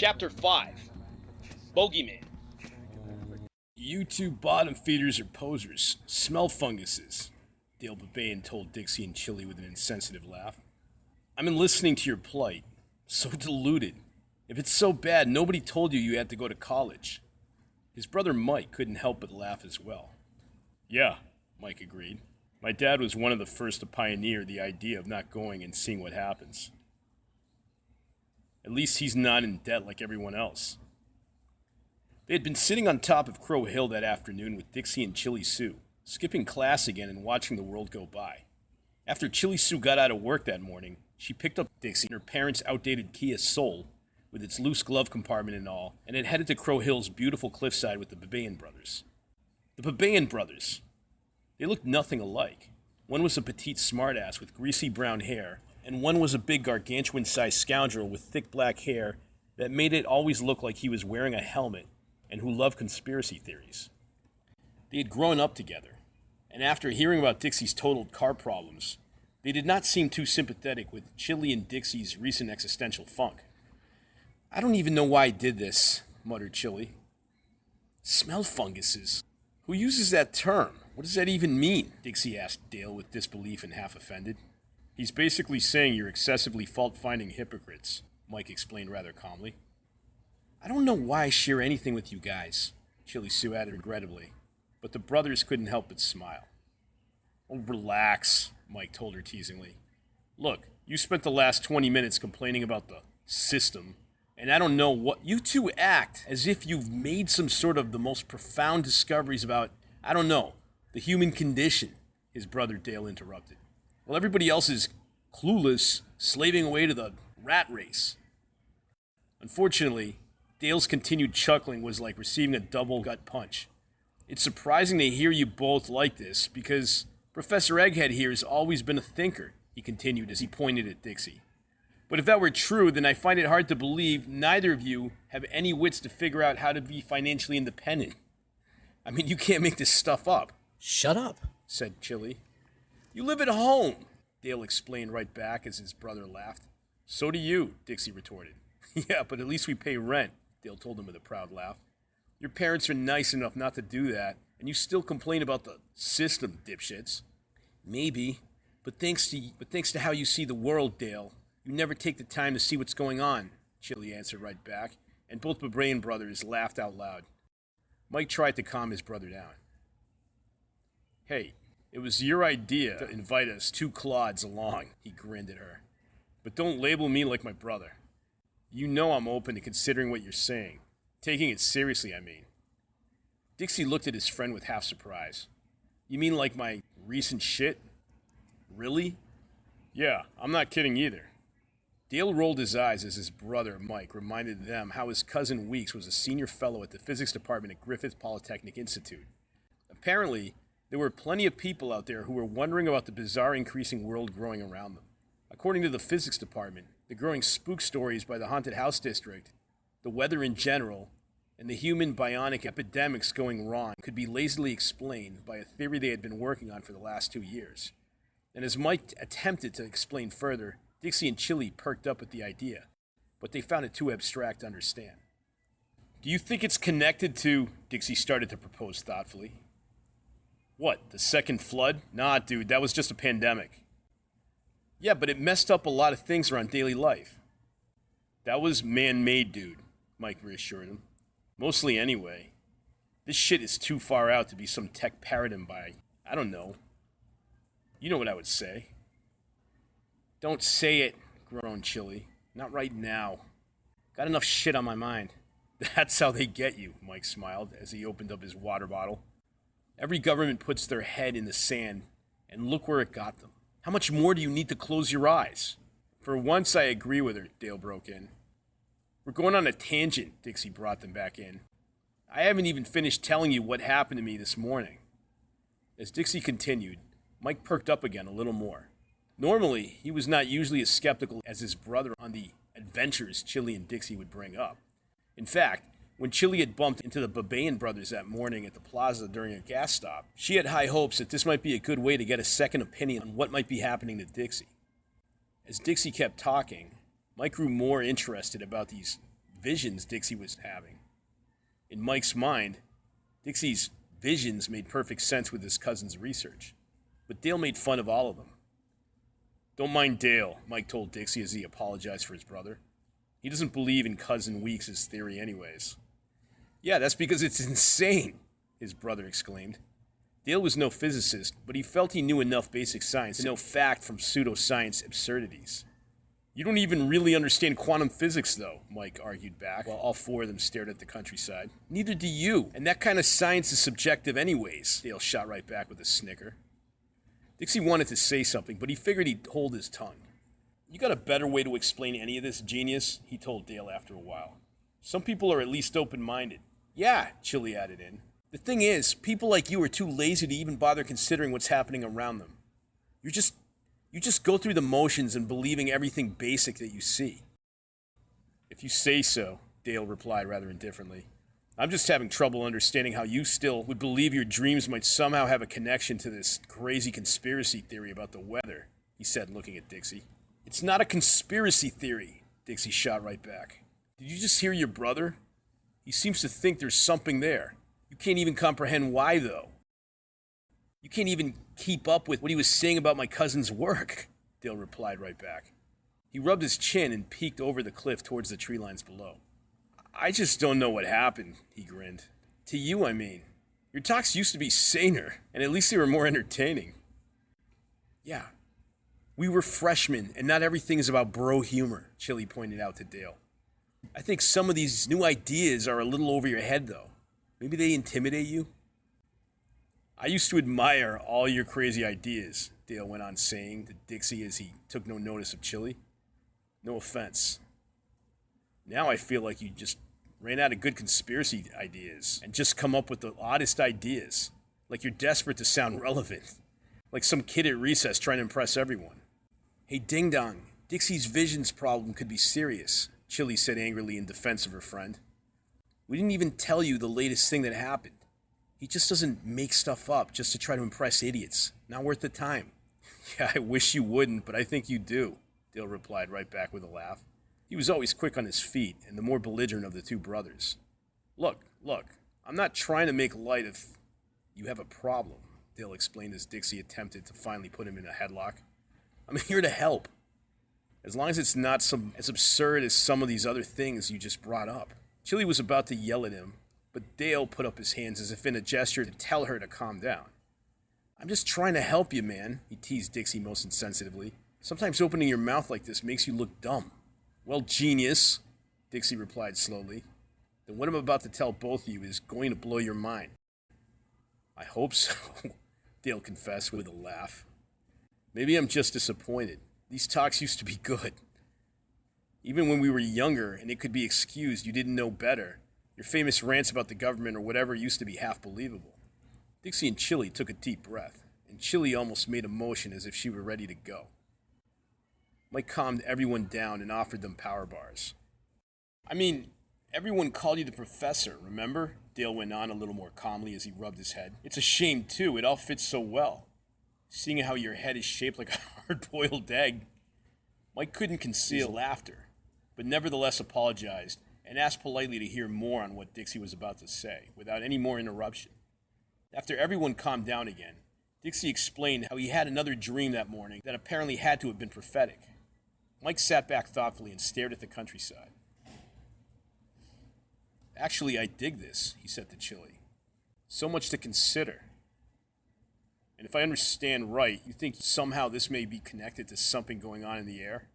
Chapter 5 Bogeyman. You two bottom feeders are posers. Smell funguses, Dale Babayan told Dixie and Chili with an insensitive laugh. I've been listening to your plight. So deluded. If it's so bad, nobody told you had to go to college. His brother Mike couldn't help but laugh as well. Yeah, Mike agreed. My dad was one of the first to pioneer the idea of not going and seeing what happens. At least he's not in debt like everyone else. They had been sitting on top of Crow Hill that afternoon with Dixie and Chili Sue, skipping class again and watching the world go by. After Chili Sue got out of work that morning, she picked up Dixie in her parents' outdated Kia Soul, with its loose glove compartment and all, and had headed to Crow Hill's beautiful cliffside with the Babayan brothers. The Babayan brothers. They looked nothing alike. One was a petite smartass with greasy brown hair, and one was a big gargantuan-sized scoundrel with thick black hair that made it always look like he was wearing a helmet and who loved conspiracy theories. They had grown up together, and after hearing about Dixie's totaled car problems, they did not seem too sympathetic with Chili and Dixie's recent existential funk. I don't even know why I did this, muttered Chili. Smell funguses? Who uses that term? What does that even mean? Dixie asked Dale with disbelief and half offended. He's basically saying you're excessively fault-finding hypocrites, Mike explained rather calmly. I don't know why I share anything with you guys, Chili Sue added regrettably, but the brothers couldn't help but smile. Oh, relax, Mike told her teasingly. Look, you spent the last 20 minutes complaining about the system, and I don't know what... You two act as if you've made some sort of the most profound discoveries about, I don't know, the human condition, his brother Dale interrupted. Well, everybody else is clueless, slaving away to the rat race. Unfortunately, Dale's continued chuckling was like receiving a double gut punch. It's surprising to hear you both like this, because Professor Egghead here has always been a thinker, he continued as he pointed at Dixie. But if that were true, then I find it hard to believe neither of you have any wits to figure out how to be financially independent. I mean, you can't make this stuff up. Shut up, said Chili. You live at home, Dale explained right back as his brother laughed. So do you, Dixie retorted. Yeah, but at least we pay rent, Dale told him with a proud laugh. Your parents are nice enough not to do that, and you still complain about the system, dipshits. Maybe, but thanks to how you see the world, Dale, you never take the time to see what's going on, Chili answered right back, and both Babayan brothers laughed out loud. Mike tried to calm his brother down. Hey, it was your idea to invite us two clods along, he grinned at her. But don't label me like my brother. You know I'm open to considering what you're saying. Taking it seriously, I mean. Dixie looked at his friend with half surprise. You mean like my recent shit? Really? Yeah, I'm not kidding either. Dale rolled his eyes as his brother, Mike, reminded them how his cousin Weeks was a senior fellow at the physics department at Griffith Polytechnic Institute. Apparently, there were plenty of people out there who were wondering about the bizarre increasing world growing around them. According to the physics department, the growing spook stories by the haunted house district, the weather in general, and the human bionic epidemics going wrong could be lazily explained by a theory they had been working on for the last 2 years. And as Mike attempted to explain further, Dixie and Chili perked up at the idea, but they found it too abstract to understand. Do you think it's connected to... Dixie started to propose thoughtfully. What, the second flood? Nah, dude, that was just a pandemic. Yeah, but it messed up a lot of things around daily life. That was man-made, dude, Mike reassured him. Mostly anyway. This shit is too far out to be some tech paradigm by, I don't know. You know what I would say. Don't say it, groaned Chili. Not right now. Got enough shit on my mind. That's how they get you, Mike smiled as he opened up his water bottle. Every government puts their head in the sand, and look where it got them. How much more do you need to close your eyes? For once, I agree with her, Dale broke in. We're going on a tangent, Dixie brought them back in. I haven't even finished telling you what happened to me this morning. As Dixie continued, Mike perked up again a little more. Normally, he was not usually as skeptical as his brother on the adventures Chili and Dixie would bring up. In fact, when Chili had bumped into the Babayan brothers that morning at the plaza during a gas stop, she had high hopes that this might be a good way to get a second opinion on what might be happening to Dixie. As Dixie kept talking, Mike grew more interested about these visions Dixie was having. In Mike's mind, Dixie's visions made perfect sense with his cousin's research, but Dale made fun of all of them. "Don't mind Dale," Mike told Dixie as he apologized for his brother. "He doesn't believe in Cousin Weeks' theory anyways." "Yeah, that's because it's insane," his brother exclaimed. Dale was no physicist, but he felt he knew enough basic science to know fact from pseudoscience absurdities. "You don't even really understand quantum physics, though," Mike argued back, while all four of them stared at the countryside. "Neither do you, and that kind of science is subjective anyways," Dale shot right back with a snicker. Dixie wanted to say something, but he figured he'd hold his tongue. "You got a better way to explain any of this, genius?" he told Dale after a while. "Some people are at least open-minded." "Yeah," Chili added in. "The thing is, people like you are too lazy to even bother considering what's happening around them. You just go through the motions and believing everything basic that you see." "If you say so," Dale replied rather indifferently. "I'm just having trouble understanding how you still would believe your dreams might somehow have a connection to this crazy conspiracy theory about the weather," he said, looking at Dixie. "It's not a conspiracy theory," Dixie shot right back. "Did you just hear your brother? He seems to think there's something there. You can't even comprehend why, though. You can't even keep up with what he was saying about my cousin's work," Dale replied right back. He rubbed his chin and peeked over the cliff towards the tree lines below. "I just don't know what happened," he grinned. "To you, I mean. Your talks used to be saner, and at least they were more entertaining." "Yeah, we were freshmen, and not everything is about bro humor," Chili pointed out to Dale. "I think some of these new ideas are a little over your head, though. Maybe they intimidate you?" "I used to admire all your crazy ideas," Dale went on saying to Dixie as he took no notice of Chili. "No offense. Now I feel like you just ran out of good conspiracy ideas and just come up with the oddest ideas. Like you're desperate to sound relevant. Like some kid at recess trying to impress everyone." "Hey, Ding Dong, Dixie's visions problem could be serious," Chili said angrily in defense of her friend. "We didn't even tell you the latest thing that happened. He just doesn't make stuff up just to try to impress idiots. Not worth the time." "Yeah, I wish you wouldn't, but I think you do," Dale replied right back with a laugh. He was always quick on his feet and the more belligerent of the two brothers. Look, I'm not trying to make light of you have a problem," Dale explained as Dixie attempted to finally put him in a headlock. "I'm here to help. As long as it's not as absurd as some of these other things you just brought up." Chili was about to yell at him, but Dale put up his hands as if in a gesture to tell her to calm down. "I'm just trying to help you, man," he teased Dixie most insensitively. "Sometimes opening your mouth like this makes you look dumb." "Well, genius," Dixie replied slowly. "Then what I'm about to tell both of you is going to blow your mind." "I hope so," Dale confessed with a laugh. "Maybe I'm just disappointed. These talks used to be good. Even when we were younger and it could be excused you didn't know better, your famous rants about the government or whatever used to be half believable." Dixie and Chili took a deep breath, and Chili almost made a motion as if she were ready to go. Mike calmed everyone down and offered them power bars. "I mean, everyone called you the professor, remember?" Dale went on a little more calmly as he rubbed his head. "It's a shame, too. It all fits so well. Seeing how your head is shaped like a hard-boiled egg." Mike couldn't conceal laughter, but nevertheless apologized and asked politely to hear more on what Dixie was about to say, without any more interruption. After everyone calmed down again, Dixie explained how he had another dream that morning that apparently had to have been prophetic. Mike sat back thoughtfully and stared at the countryside. "Actually, I dig this," he said to Chili. "So much to consider. And if I understand right, you think somehow this may be connected to something going on in the air?"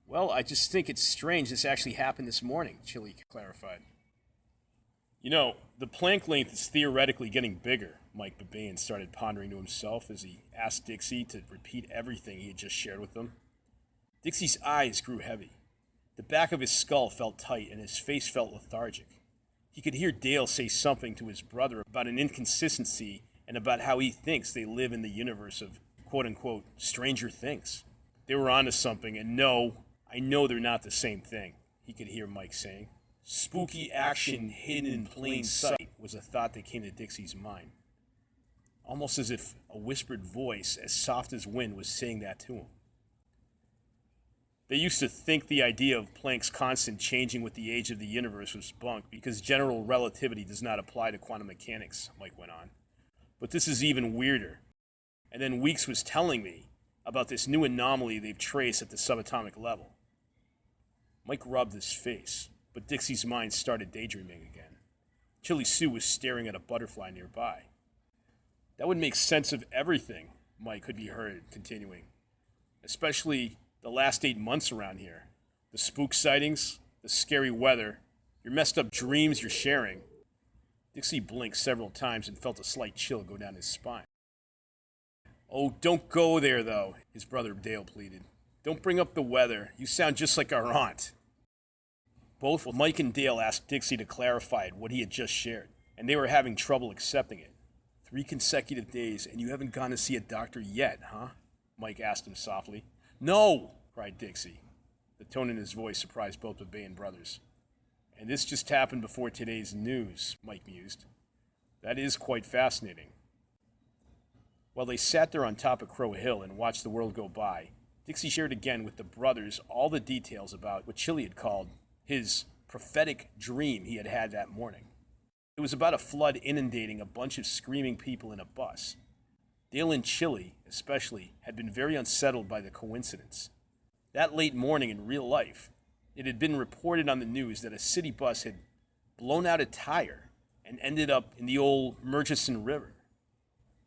"Well, I just think it's strange this actually happened this morning," Chili clarified. "You know, the Planck length is theoretically getting bigger," Mike Babayan started pondering to himself as he asked Dixie to repeat everything he had just shared with them. Dixie's eyes grew heavy. The back of his skull felt tight and his face felt lethargic. He could hear Dale say something to his brother about an inconsistency and about how he thinks they live in the universe of quote-unquote Stranger Things. They were onto something, and no, I know they're not the same thing, he could hear Mike saying. Spooky action hidden in plain sight was a thought that came to Dixie's mind. Almost as if a whispered voice, as soft as wind, was saying that to him. They used to think the idea of Planck's constant changing with the age of the universe was bunk because general relativity does not apply to quantum mechanics, Mike went on. But this is even weirder. And then Weeks was telling me about this new anomaly they've traced at the subatomic level. Mike rubbed his face, but Dixie's mind started daydreaming again. Chili Sue was staring at a butterfly nearby. That would make sense of everything, Mike could be heard continuing. Especially the last 8 months around here. The spook sightings, the scary weather, your messed up dreams you're sharing. Dixie blinked several times and felt a slight chill go down his spine. Oh, don't go there, though, his brother Dale pleaded. Don't bring up the weather. You sound just like our aunt. Both Mike and Dale asked Dixie to clarify what he had just shared, and they were having trouble accepting it. 3 consecutive days, and you haven't gone to see a doctor yet, huh? Mike asked him softly. No, cried Dixie. The tone in his voice surprised both the Bain brothers. And this just happened before today's news, Mike mused. That is quite fascinating. While they sat there on top of Crow Hill and watched the world go by, Dixie shared again with the brothers all the details about what Chili had called his prophetic dream he had had that morning. It was about a flood inundating a bunch of screaming people in a bus. Dale and Chili, especially, had been very unsettled by the coincidence. That late morning in real life, it had been reported on the news that a city bus had blown out a tire and ended up in the old Murchison River.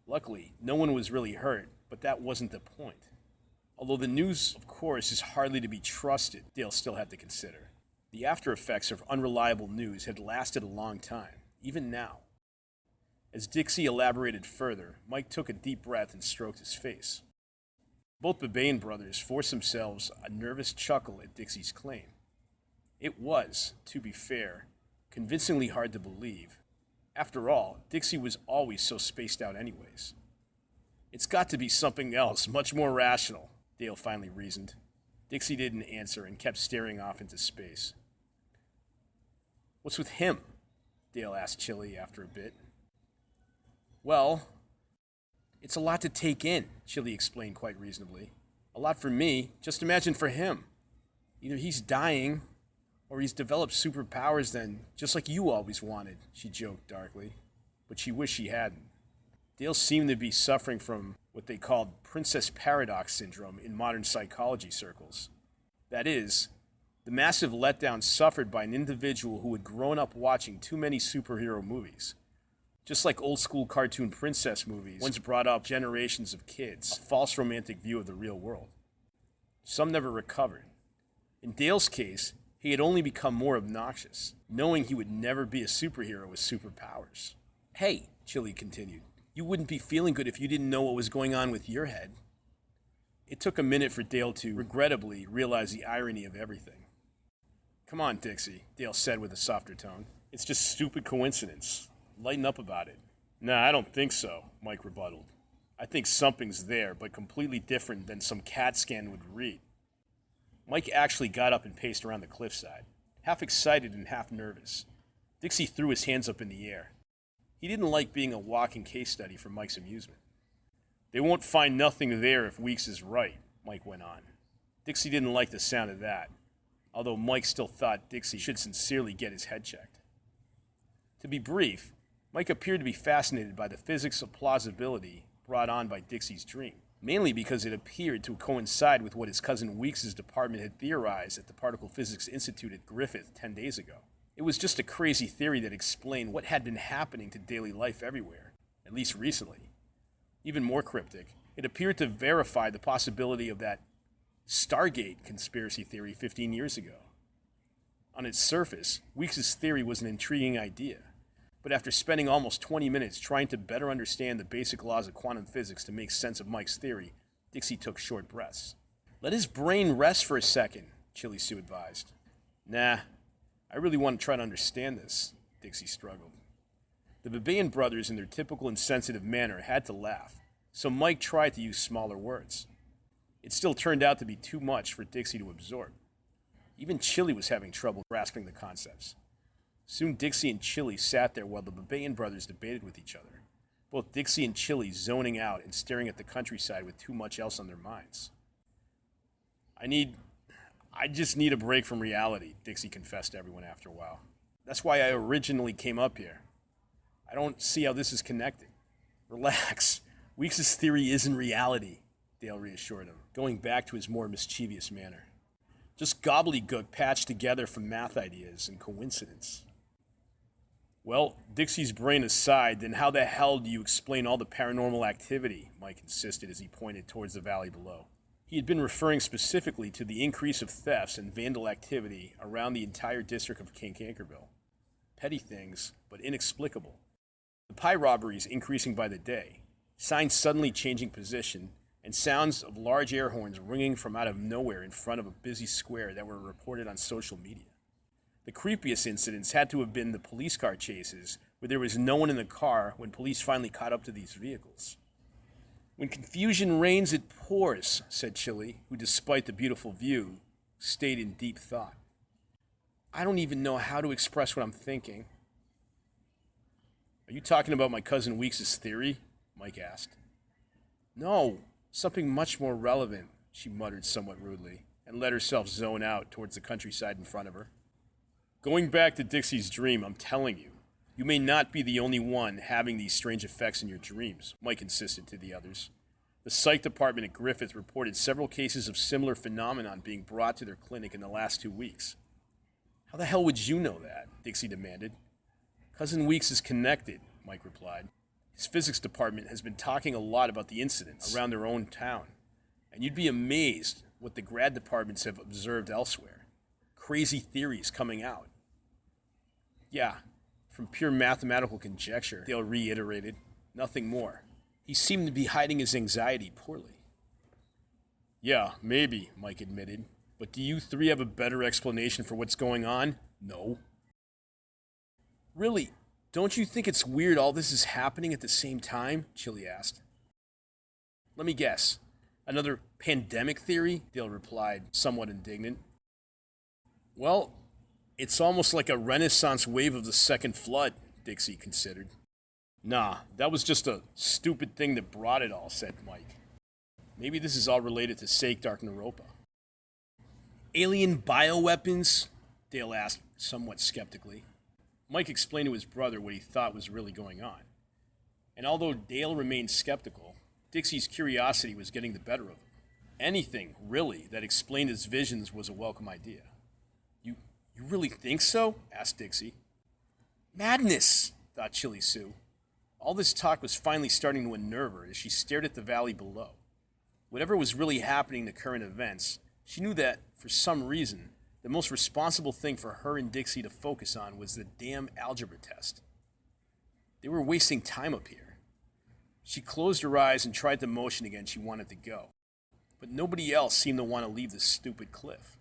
Luckily, no one was really hurt, but that wasn't the point. Although the news, of course, is hardly to be trusted, Dale still had to consider. The after effects of unreliable news had lasted a long time, even now. As Dixie elaborated further, Mike took a deep breath and stroked his face. Both the Bain brothers forced themselves a nervous chuckle at Dixie's claim. It was, to be fair, convincingly hard to believe. After all, Dixie was always so spaced out anyways. It's got to be something else, much more rational, Dale finally reasoned. Dixie didn't answer and kept staring off into space. What's with him? Dale asked Chili after a bit. Well, it's a lot to take in, Chili explained quite reasonably. A lot for me, just imagine for him. Either he's dying, or he's developed superpowers then, just like you always wanted, she joked darkly. But she wished she hadn't. Dale seemed to be suffering from what they called Princess Paradox Syndrome in modern psychology circles. That is, the massive letdown suffered by an individual who had grown up watching too many superhero movies. Just like old-school cartoon princess movies once brought up generations of kids, a false romantic view of the real world. Some never recovered. In Dale's case, he had only become more obnoxious, knowing he would never be a superhero with superpowers. Hey, Chili continued, you wouldn't be feeling good if you didn't know what was going on with your head. It took a minute for Dale to, regrettably, realize the irony of everything. Come on, Dixie, Dale said with a softer tone. It's just stupid coincidence. Lighten up about it. Nah, I don't think so, Mike rebutted. I think something's there, but completely different than some CAT scan would read. Mike actually got up and paced around the cliffside, half excited and half nervous. Dixie threw his hands up in the air. He didn't like being a walking case study for Mike's amusement. They won't find nothing there if Weeks is right, Mike went on. Dixie didn't like the sound of that, although Mike still thought Dixie should sincerely get his head checked. To be brief, Mike appeared to be fascinated by the physics of plausibility brought on by Dixie's dream, mainly because it appeared to coincide with what his cousin Weeks' department had theorized at the Particle Physics Institute at Griffith 10 days ago. It was just a crazy theory that explained what had been happening to daily life everywhere, at least recently. Even more cryptic, it appeared to verify the possibility of that Stargate conspiracy theory 15 years ago. On its surface, Weeks' theory was an intriguing idea, but after spending almost 20 minutes trying to better understand the basic laws of quantum physics to make sense of Mike's theory, Dixie took short breaths. Let his brain rest for a second, Chili Sue advised. Nah, I really want to try to understand this, Dixie struggled. The Babayan brothers, in their typical insensitive manner, had to laugh, so Mike tried to use smaller words. It still turned out to be too much for Dixie to absorb. Even Chili was having trouble grasping the concepts. Soon Dixie and Chili sat there while the Babayan brothers debated with each other, both Dixie and Chili zoning out and staring at the countryside with too much else on their minds. I need I just need a break from reality, Dixie confessed to everyone after a while. That's why I originally came up here. I don't see how this is connected. Relax. Weeks' theory isn't reality, Dale reassured him, going back to his more mischievous manner. Just gobbledygook patched together from math ideas and coincidence. Well, Dixie's brain aside, then how the hell do you explain all the paranormal activity? Mike insisted as he pointed towards the valley below. He had been referring specifically to the increase of thefts and vandal activity around the entire district of Kinkankerville. Petty things, but inexplicable. The pie robberies increasing by the day, signs suddenly changing position, and sounds of large air horns ringing from out of nowhere in front of a busy square that were reported on social media. The creepiest incidents had to have been the police car chases, where there was no one in the car when police finally caught up to these vehicles. When confusion reigns, it pours, said Chili, who, despite the beautiful view, stayed in deep thought. I don't even know how to express what I'm thinking. Are you talking about my cousin Weeks' theory? Mike asked. No, something much more relevant, she muttered somewhat rudely, and let herself zone out towards the countryside in front of her. Going back to Dixie's dream, I'm telling you, you may not be the only one having these strange effects in your dreams, Mike insisted to the others. The psych department at Griffith reported several cases of similar phenomenon being brought to their clinic in the last 2 weeks. How the hell would you know that? Dixie demanded. Cousin Weeks is connected, Mike replied. His physics department has been talking a lot about the incidents around their own town, and you'd be amazed what the grad departments have observed elsewhere. Crazy theories coming out. Yeah, from pure mathematical conjecture, Dale reiterated. Nothing more. He seemed to be hiding his anxiety poorly. Yeah, maybe, Mike admitted. But do you three have a better explanation for what's going on? No. Really, don't you think it's weird all this is happening at the same time? Chili asked. Let me guess. Another pandemic theory? Dale replied, somewhat indignant. Well, it's almost like a renaissance wave of the second flood, Dixie considered. Nah, that was just a stupid thing that brought it all, said Mike. Maybe this is all related to Sakedark Naropa. Alien bioweapons? Dale asked, somewhat skeptically. Mike explained to his brother what he thought was really going on. And although Dale remained skeptical, Dixie's curiosity was getting the better of him. Anything, really, that explained his visions was a welcome idea. You really think so? Asked Dixie. Madness, thought Chili Sue. All this talk was finally starting to unnerve her as she stared at the valley below. Whatever was really happening to current events, she knew that, for some reason, the most responsible thing for her and Dixie to focus on was the damn algebra test. They were wasting time up here. She closed her eyes and tried the motion again she wanted to go. But nobody else seemed to want to leave this stupid cliff.